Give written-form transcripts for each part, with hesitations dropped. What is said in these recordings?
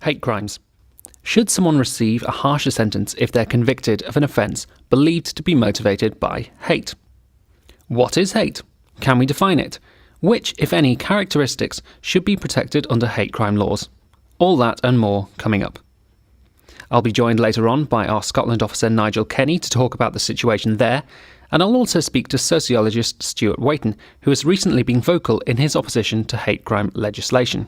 Hate crimes. Should someone receive a harsher sentence if they're convicted of an offence believed to be motivated by hate? What is hate? Can we define it? Which, if any, characteristics should be protected under hate crime laws? All that and more coming up. I'll be joined later on by our Scotland officer Nigel Kennedy to talk about the situation there, and I'll also speak to sociologist Stuart Waiton, who has recently been vocal in his opposition to hate crime legislation.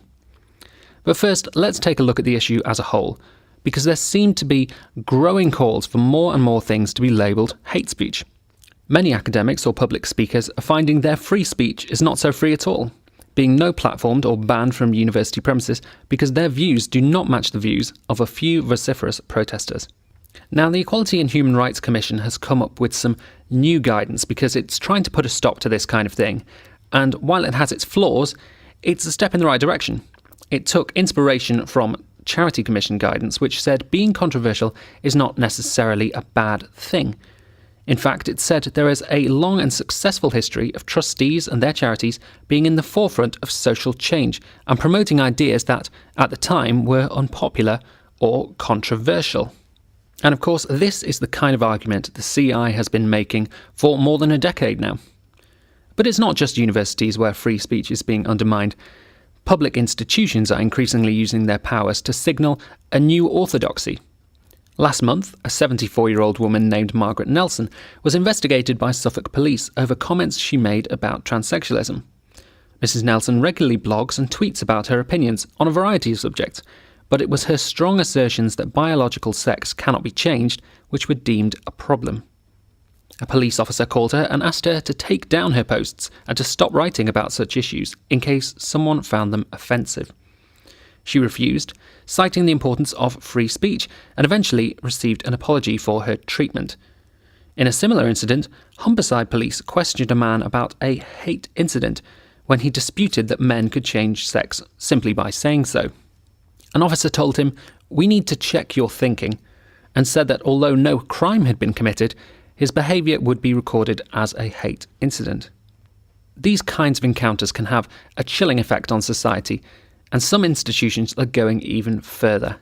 But first, let's take a look at the issue as a whole, because there seem to be growing calls for more and more things to be labelled hate speech. Many academics or public speakers are finding their free speech is not so free at all, being no platformed or banned from university premises because their views do not match the views of a few vociferous protesters. Now, the Equality and Human Rights Commission has come up with some new guidance because it's trying to put a stop to this kind of thing, and while it has its flaws, it's a step in the right direction. It took inspiration from Charity Commission guidance, which said being controversial is not necessarily a bad thing. In fact, it said there is a long and successful history of trustees and their charities being in the forefront of social change and promoting ideas that, at the time, were unpopular or controversial. And of course, this is the kind of argument the CI has been making for more than a decade now. But it's not just universities where free speech is being undermined. Public institutions are increasingly using their powers to signal a new orthodoxy. Last month, a 74-year-old woman named Margaret Nelson was investigated by Suffolk Police over comments she made about transsexualism. Mrs. Nelson regularly blogs and tweets about her opinions on a variety of subjects, but it was her strong assertions that biological sex cannot be changed which were deemed a problem. A police officer called her and asked her to take down her posts and to stop writing about such issues in case someone found them offensive. She refused, citing the importance of free speech, and eventually received an apology for her treatment. In a similar incident, Humberside Police questioned a man about a hate incident when he disputed that men could change sex simply by saying so. An officer told him, "We need to check your thinking," and said that although no crime had been committed, his behaviour would be recorded as a hate incident. These kinds of encounters can have a chilling effect on society, and some institutions are going even further.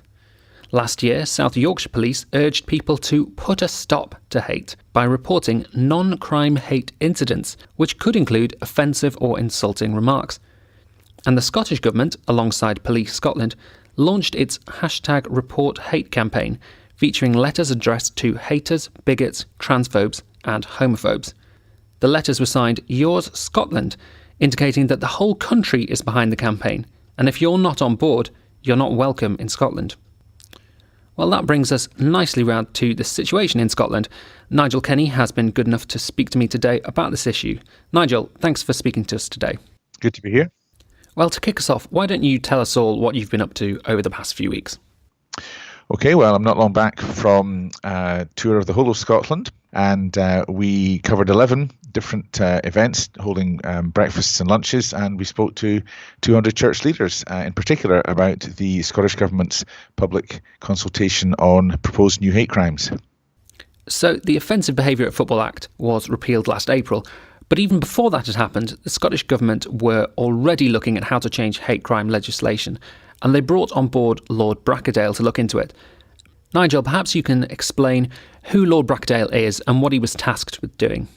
Last year, South Yorkshire Police urged people to put a stop to hate by reporting non-crime hate incidents, which could include offensive or insulting remarks. And the Scottish Government, alongside Police Scotland, launched its #ReportHate campaign, featuring letters addressed to haters, bigots, transphobes and homophobes. The letters were signed Yours Scotland, indicating that the whole country is behind the campaign, and if you're not on board, you're not welcome in Scotland. Well, that brings us nicely round to the situation in Scotland. Nigel Kennedy has been good enough to speak to me today about this issue. Nigel, thanks for speaking to us today. Good to be here. Well, to kick us off, why don't you tell us all what you've been up to over the past few weeks? Okay, well, I'm not long back from a tour of the whole of Scotland, and we covered 11 different events, holding breakfasts and lunches, and we spoke to 200 church leaders, in particular about the Scottish Government's public consultation on proposed new hate crimes. So the Offensive Behaviour at Football Act was repealed last April, but even before that had happened, the Scottish Government were already looking at how to change hate crime legislation, and they brought on board Lord Bracadale to look into it. Nigel, perhaps you can explain who Lord Bracadale is and what he was tasked with doing.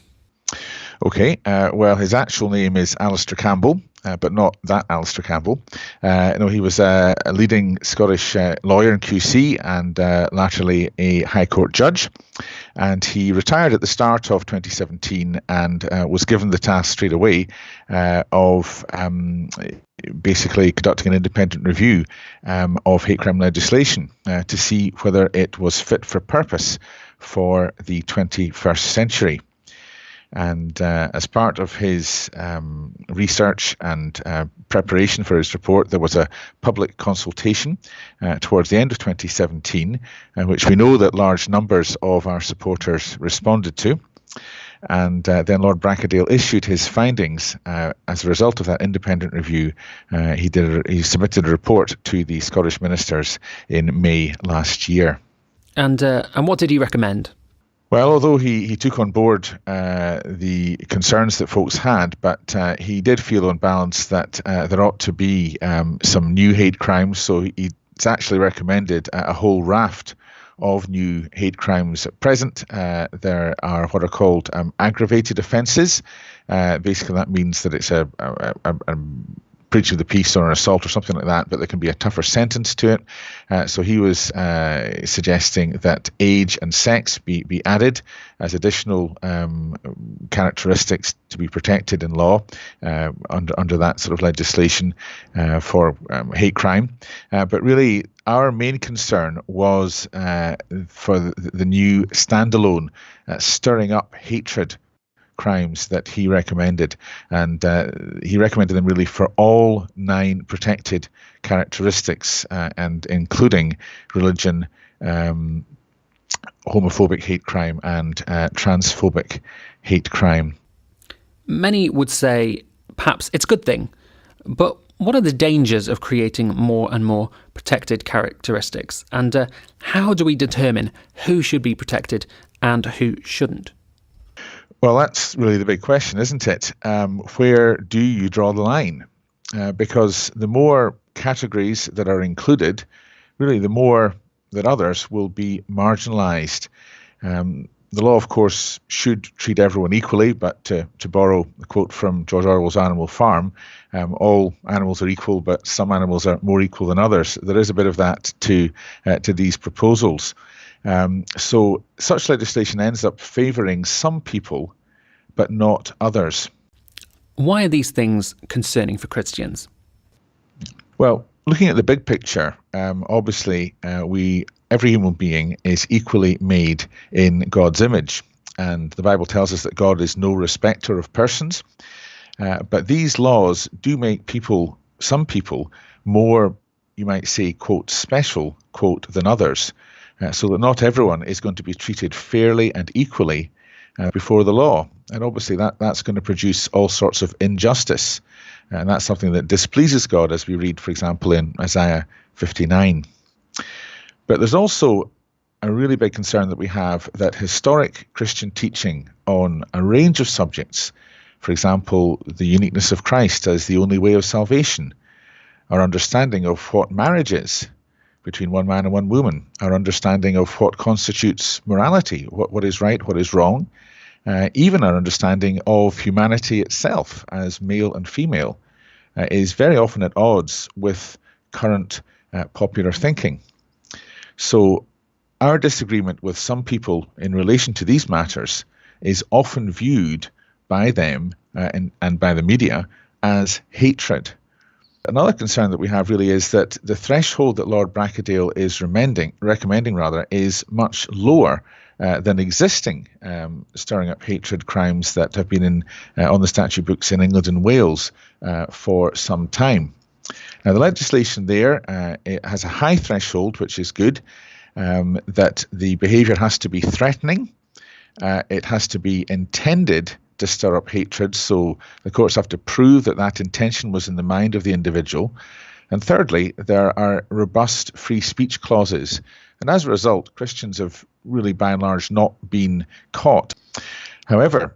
Okay, well, his actual name is Alistair Campbell, but not that Alistair Campbell. He was a leading Scottish lawyer and QC, and latterly a High Court judge. And he retired at the start of 2017 and was given the task straight away of basically conducting an independent review of hate crime legislation to see whether it was fit for purpose for the 21st century. And as part of his research and preparation for his report, there was a public consultation towards the end of 2017, which we know that large numbers of our supporters responded to. And then Lord Bracadale issued his findings as a result of that independent review. He submitted a report to the Scottish ministers in May last year. And what did he recommend? Well, although he took on board the concerns that folks had, but he did feel on balance that there ought to be some new hate crimes. So he it's actually recommended a whole raft of new hate crimes at present. There are what are called aggravated offences. Basically, that means that it's a breach of the peace or an assault or something like that, but there can be a tougher sentence to it. So he was suggesting that age and sex be added as additional characteristics to be protected in law under that sort of legislation for hate crime. But really, our main concern was for the new standalone stirring up hatred crimes that he recommended, and he recommended them really for all 9 protected characteristics, and including religion, homophobic hate crime, and transphobic hate crime. Many would say perhaps it's a good thing, but what are the dangers of creating more and more protected characteristics, and how do we determine who should be protected and who shouldn't? Well, that's really the big question, isn't it? Where do you draw the line? Because the more categories that are included, really the more that others will be marginalised. The law, of course, should treat everyone equally, but to borrow a quote from George Orwell's Animal Farm, all animals are equal, but some animals are more equal than others. There is a bit of that to these proposals. So such legislation ends up favouring some people, but not others. Why are these things concerning for Christians? Well, looking at the big picture, obviously every human being is equally made in God's image. And the Bible tells us that God is no respecter of persons. But these laws do make some people more, you might say, quote, special, quote, than others. So that not everyone is going to be treated fairly and equally before the law. And obviously that's going to produce all sorts of injustice. And that's something that displeases God, as we read, for example, in Isaiah 59. But there's also a really big concern that we have that historic Christian teaching on a range of subjects, for example, the uniqueness of Christ as the only way of salvation, our understanding of what marriage is between one man and one woman, our understanding of what constitutes morality, what is right, what is wrong, even our understanding of humanity itself as male and female is very often at odds with current popular thinking. So our disagreement with some people in relation to these matters is often viewed by them and by the media as hatred. Another concern that we have really is that the threshold that Lord Bracadale is recommending is much lower than existing stirring up hatred crimes that have been on the statute books in England and Wales for some time. Now, the legislation there it has a high threshold, which is good, that the behaviour has to be threatening, it has to be intended to stir up hatred, so the courts have to prove that that intention was in the mind of the individual. And thirdly, there are robust free speech clauses. And as a result, Christians have really by and large not been caught. However,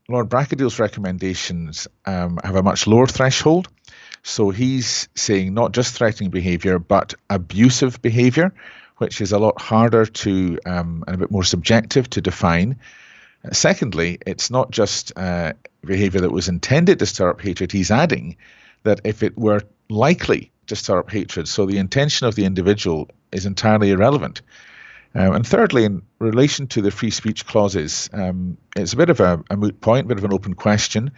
Lord Bracadale's recommendations have a much lower threshold. So he's saying not just threatening behaviour, but abusive behaviour, which is a lot harder to and a bit more subjective to define. Secondly, it's not just behaviour that was intended to stir up hatred. He's adding that if it were likely to stir up hatred, so the intention of the individual is entirely irrelevant. And thirdly, in relation to the free speech clauses, it's a bit of a moot point, a bit of an open question.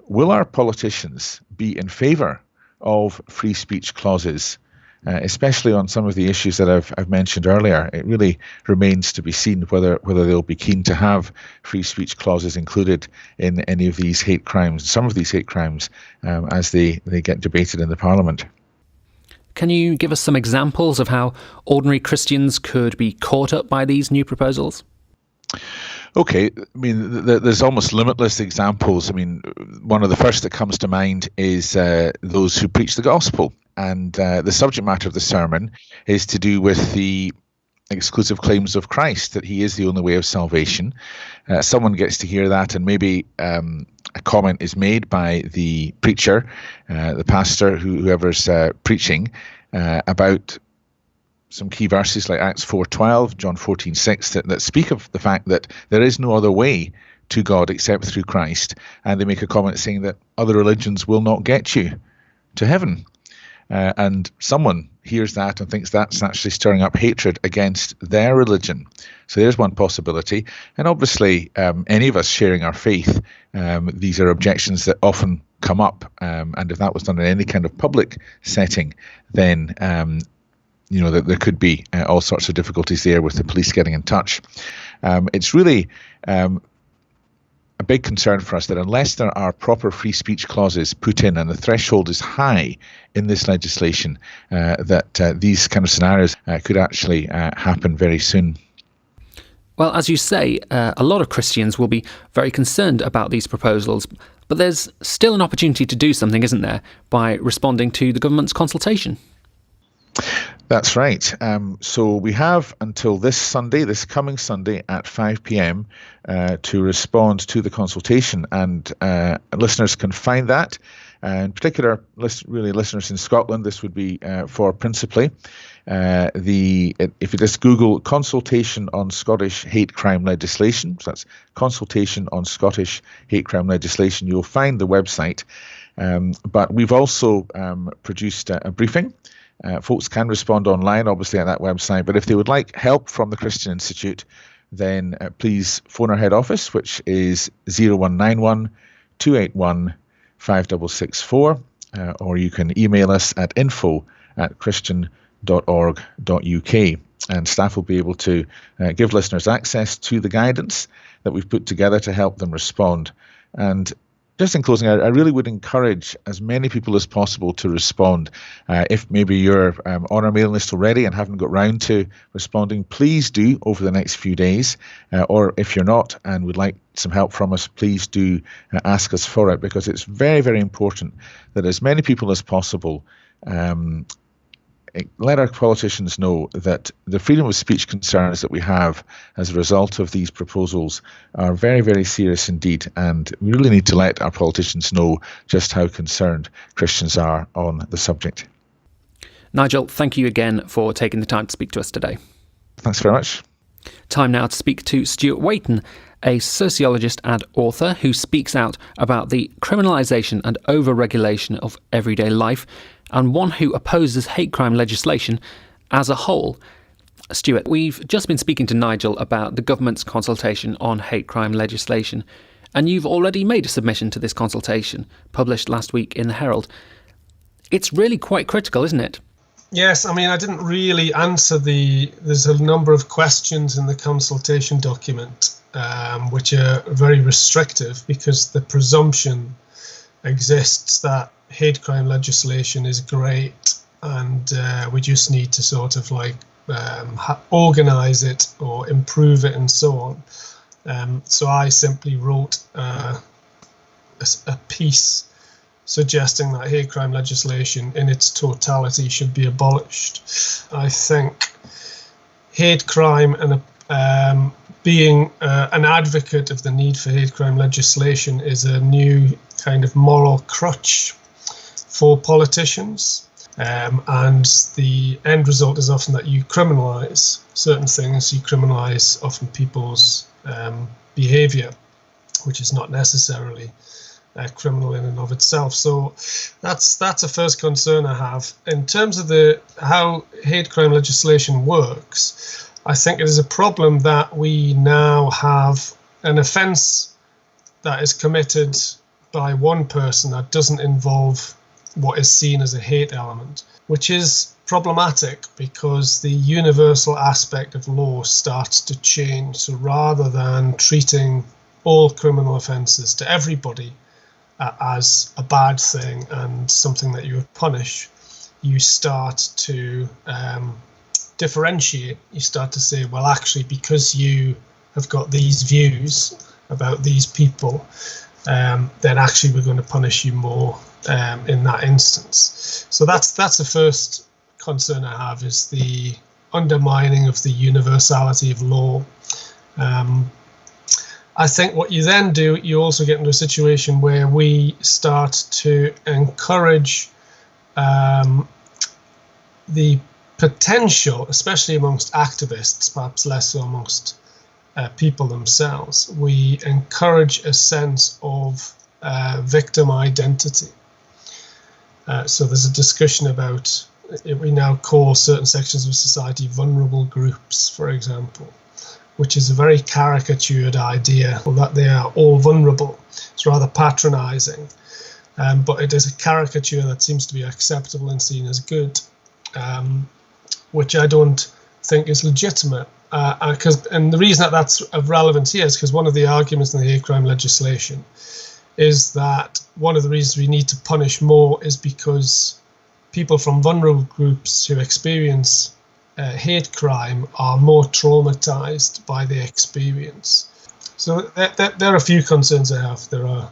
Will our politicians be in favour of free speech clauses, especially on some of the issues that I've mentioned earlier? It really remains to be seen whether they'll be keen to have free speech clauses included in any of these hate crimes, some of these hate crimes, as they get debated in the Parliament. Can you give us some examples of how ordinary Christians could be caught up by these new proposals? Okay, I mean, there's almost limitless examples. I mean, one of the first that comes to mind is those who preach the gospel. And the subject matter of the sermon is to do with the exclusive claims of Christ, that he is the only way of salvation. Someone gets to hear that, and maybe a comment is made by the preacher, the pastor, whoever's preaching, about some key verses like Acts 4:12, John 14:6 that speak of the fact that there is no other way to God except through Christ. And they make a comment saying that other religions will not get you to heaven. And someone hears that and thinks that's actually stirring up hatred against their religion. So there's one possibility. And obviously, any of us sharing our faith, these are objections that often come up. And if that was done in any kind of public setting, then that there could be all sorts of difficulties there with the police getting in touch. It's really a big concern for us that unless there are proper free speech clauses put in, and the threshold is high in this legislation, that these kind of scenarios could actually happen very soon. Well, as you say, a lot of Christians will be very concerned about these proposals, but there's still an opportunity to do something, isn't there, by responding to the government's consultation? That's right. So we have until this coming Sunday at 5 p.m. To respond to the consultation, and listeners can find that. In particular, really listeners in Scotland, this would be for principally. If you just Google consultation on Scottish hate crime legislation, so that's consultation on Scottish hate crime legislation, you'll find the website. But we've also produced a briefing. Folks can respond online, obviously, at that website. But if they would like help from the Christian Institute, then please phone our head office, which is 0191 281 5664, or you can email us at info@christian.org.uk, and staff will be able to give listeners access to the guidance that we've put together to help them respond. And just in closing, I really would encourage as many people as possible to respond. If maybe you're on our mailing list already and haven't got round to responding, please do over the next few days. Or if you're not and would like some help from us, please do ask us for it, because it's very, very important that as many people as possible let our politicians know that the freedom of speech concerns that we have as a result of these proposals are very, very serious indeed. And we really need to let our politicians know just how concerned Christians are on the subject. Nigel, thank you again for taking the time to speak to us today. Thanks very much. Time now to speak to Stuart Waiton, a sociologist and author who speaks out about the criminalisation and over-regulation of everyday life, and one who opposes hate crime legislation as a whole. Stuart, we've just been speaking to Nigel about the government's consultation on hate crime legislation, and you've already made a submission to this consultation, published last week in the Herald. It's really quite critical, isn't it? Yes, I mean, I didn't really answer there's a number of questions in the consultation document which are very restrictive, because the presumption exists that hate crime legislation is great, and we just need to sort of organise it or improve it and so on. So I simply wrote a piece suggesting that hate crime legislation in its totality should be abolished. I think hate crime and being an advocate of the need for hate crime legislation is a new kind of moral crutch for politicians. And the end result is often that you criminalise certain things. You criminalise often people's behaviour, which is not necessarily criminal in and of itself. So that's a first concern I have. In terms of how hate crime legislation works, I think it is a problem that we now have an offence that is committed by one person that doesn't involve what is seen as a hate element, which is problematic because the universal aspect of law starts to change. So rather than treating all criminal offences to everybody as a bad thing and something that you would punish, you start to differentiate. You start to say, well, actually, because you have got these views about these people, then actually we're going to punish you more in that instance. So that's the first concern I have, is the undermining of the universality of law. I think what you then do, you also get into a situation where we start to encourage the potential, especially amongst activists, perhaps less so amongst people themselves. We encourage a sense of victim identity. So there's a discussion about, we now call certain sections of society vulnerable groups, for example, which is a very caricatured idea that they are all vulnerable. It's rather patronizing, but it is a caricature that seems to be acceptable and seen as good, which I don't think is legitimate. And the reason that that's of relevance here is because one of the arguments in the hate crime legislation is that one of the reasons we need to punish more is because people from vulnerable groups who experience hate crime are more traumatized by the experience. So there are a few concerns I have. There are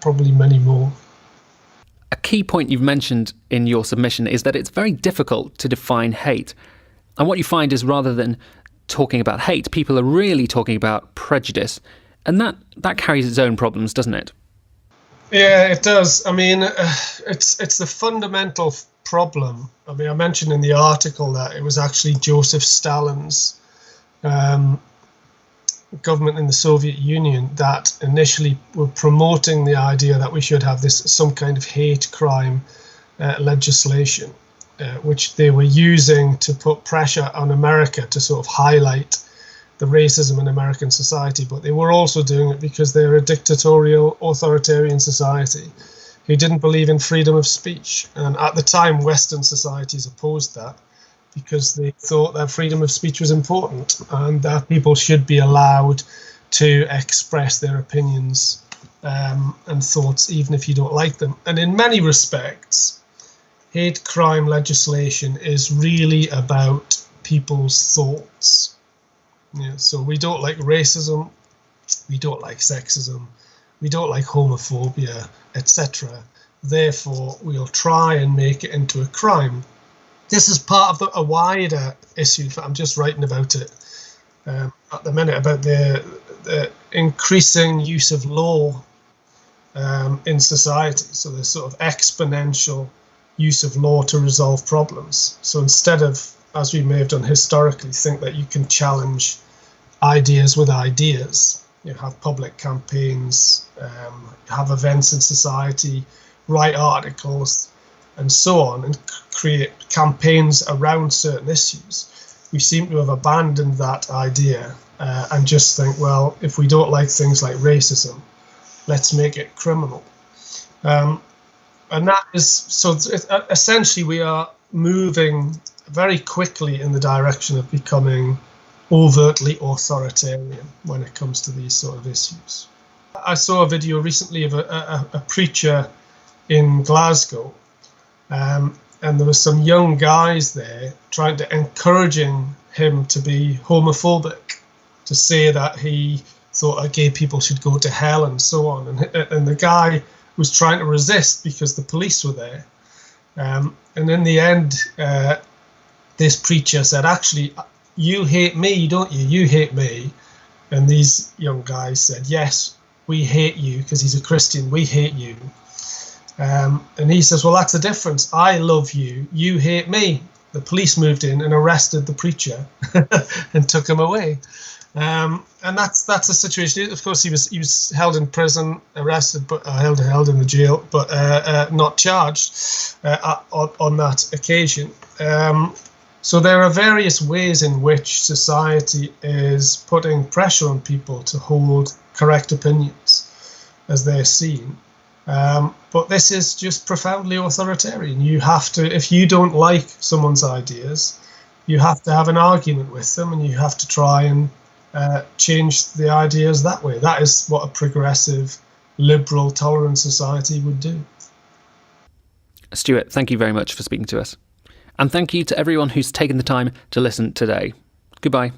probably many more. A key point you've mentioned in your submission is that it's very difficult to define hate. And what you find is rather than talking about hate, people are really talking about prejudice. And that carries its own problems, doesn't it? Yeah, it does. I mean, it's the fundamental problem. I mean, I mentioned in the article that it was actually Joseph Stalin's government in the Soviet Union that initially were promoting the idea that we should have some kind of hate crime legislation, which they were using to put pressure on America to sort of highlight the racism in American society. But they were also doing it because they're a dictatorial, authoritarian society who didn't believe in freedom of speech. And at the time, Western societies opposed that because they thought that freedom of speech was important and that people should be allowed to express their opinions and thoughts, even if you don't like them. And in many respects, hate crime legislation is really about people's thoughts. Yeah, so we don't like racism, we don't like sexism, we don't like homophobia, etc. Therefore, we'll try and make it into a crime. This is part of a wider issue. I'm just writing about it at the minute, about the increasing use of law in society. So there's sort of exponential use of law to resolve problems. So instead of, as we may have done historically, think that you can challenge ideas with ideas, you have public campaigns, have events in society, write articles, and so on, and create campaigns around certain issues. We seem to have abandoned that idea and just think, well, if we don't like things like racism, let's make it criminal. And that is, so essentially we are moving very quickly in the direction of becoming overtly authoritarian when it comes to these sort of issues. I saw a video recently of a preacher in Glasgow, and there were some young guys there trying to encouraging him to be homophobic, to say that he thought that gay people should go to hell and so on. And the guy was trying to resist because the police were there. And in the end, this preacher said, actually, you hate me, don't you? You hate me. And these young guys said, yes, we hate you, because he's a Christian, we hate you. And he says, well, that's the difference. I love you, you hate me. The police moved in and arrested the preacher and took him away. And that's the situation. Of course, he was held in prison, arrested, but held in the jail, but not charged on that occasion. So there are various ways in which society is putting pressure on people to hold correct opinions as they're seen. But this is just profoundly authoritarian. You have to, if you don't like someone's ideas, you have to have an argument with them, and you have to try and change the ideas that way. That is what a progressive, liberal, tolerant society would do. Stuart, thank you very much for speaking to us. And thank you to everyone who's taken the time to listen today. Goodbye.